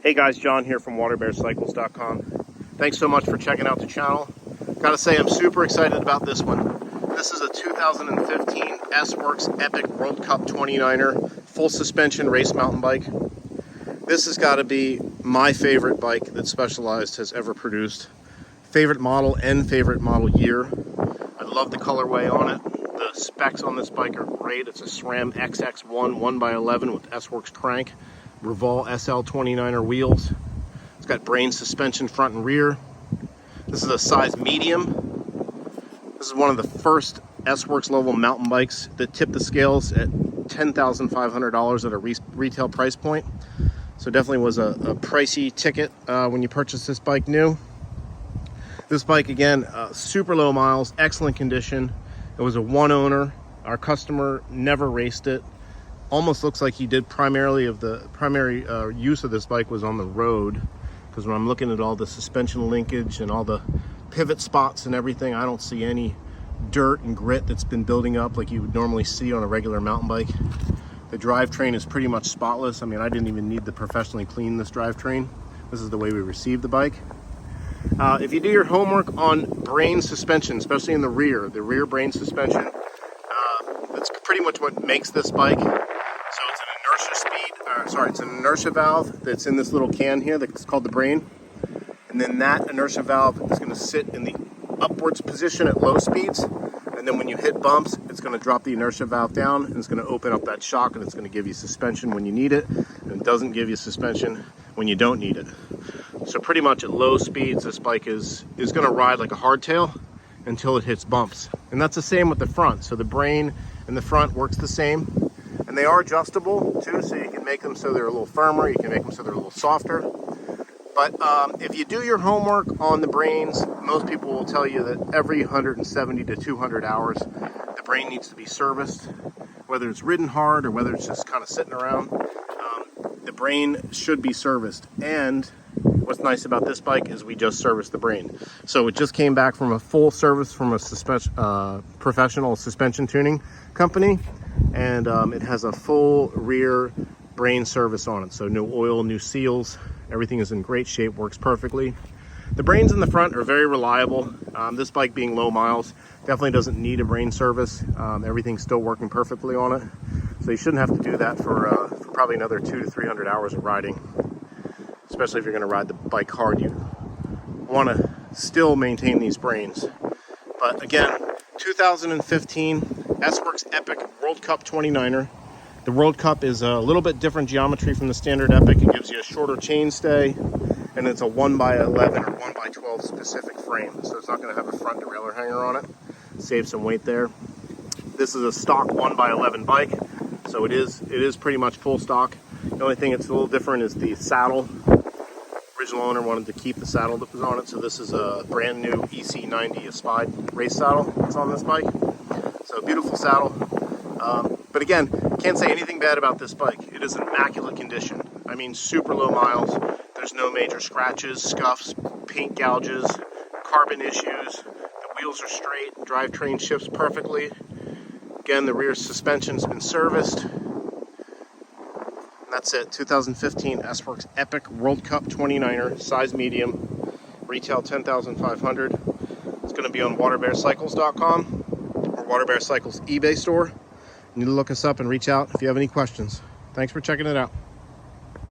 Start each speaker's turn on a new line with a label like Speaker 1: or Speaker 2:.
Speaker 1: Hey guys, John here from WaterBearCycles.com. Thanks so much for checking out the channel. Gotta say, I'm super excited about this one. This is a 2015 S-Works Epic World Cup 29er full suspension race mountain bike. This has got to be my favorite bike that Specialized has ever produced. Favorite model and favorite model year. I love the colorway on it. The specs on this bike are great. It's a SRAM XX1 1x11 with S-Works crank. Revol SL 29er wheels. It's got brain suspension front and rear. This is a size medium. This is one of the first S-Works level mountain bikes that tipped the scales at $10,500 at a retail price point. So definitely was a pricey ticket when you purchase this bike new. This bike, again, super low miles, excellent condition. It was a one owner. Our customer never raced it. Almost looks like he did primary use of this bike was on the road, because when I'm looking at all the suspension linkage and all the pivot spots and everything, I don't see any dirt and grit that's been building up like you would normally see on a regular mountain bike. The drivetrain is pretty much spotless. I mean, I didn't even need to professionally clean this drivetrain. This is the way we received the bike. If you do your homework on brain suspension, especially in the rear brain suspension, that's pretty much what makes this bike. So it's an inertia valve that's in this little can here that's called the brain. And then that inertia valve is going to sit in the upwards position at low speeds. And then when you hit bumps, it's going to drop the inertia valve down and it's going to open up that shock, and it's going to give you suspension when you need it. And it doesn't give you suspension when you don't need it. So pretty much at low speeds, this bike is going to ride like a hardtail until it hits bumps. And that's the same with the front. So the brain in the front works the same. And they are adjustable too, so you can make them so they're a little firmer, you can make them so they're a little softer. But if you do your homework on the brains, most people will tell you that every 170 to 200 hours, the brain needs to be serviced, whether it's ridden hard or whether it's just kind of sitting around. The brain should be serviced. And what's nice about this bike is we just serviced the brain. So it just came back from a full service from a professional suspension tuning company. And it has a full rear brain service on it. So no oil, new seals, everything is in great shape, works perfectly. The brains in the front are very reliable. This bike being low miles definitely doesn't need a brain service. Everything's still working perfectly on it. So you shouldn't have to do that for probably another 200 to 300 hours of riding. Especially if you're gonna ride the bike hard, you wanna still maintain these brains. But again, 2015 S-Works Epic World Cup 29er. The World Cup is a little bit different geometry from the standard Epic. It gives you a shorter chainstay, and it's a 1x11 or 1x12 specific frame. So it's not gonna have a front derailleur hanger on it. Save some weight there. This is a stock 1x11 bike, so it is pretty much full stock. The only thing that's a little different is the saddle. Original owner wanted to keep the saddle that was on it, so this is a brand new EC90 Aspide race saddle that's on this bike. So beautiful saddle. But again, can't say anything bad about this bike. It is in immaculate condition. I mean, super low miles. There's no major scratches, scuffs, paint gouges, carbon issues. The wheels are straight. Drivetrain shifts perfectly. Again, the rear suspension's been serviced. That's it, 2015 S-Works Epic World Cup 29er, size medium, retail $10,500. It's going to be on WaterBearCycles.com or WaterBear Cycles eBay store. You need to look us up and reach out if you have any questions. Thanks for checking it out.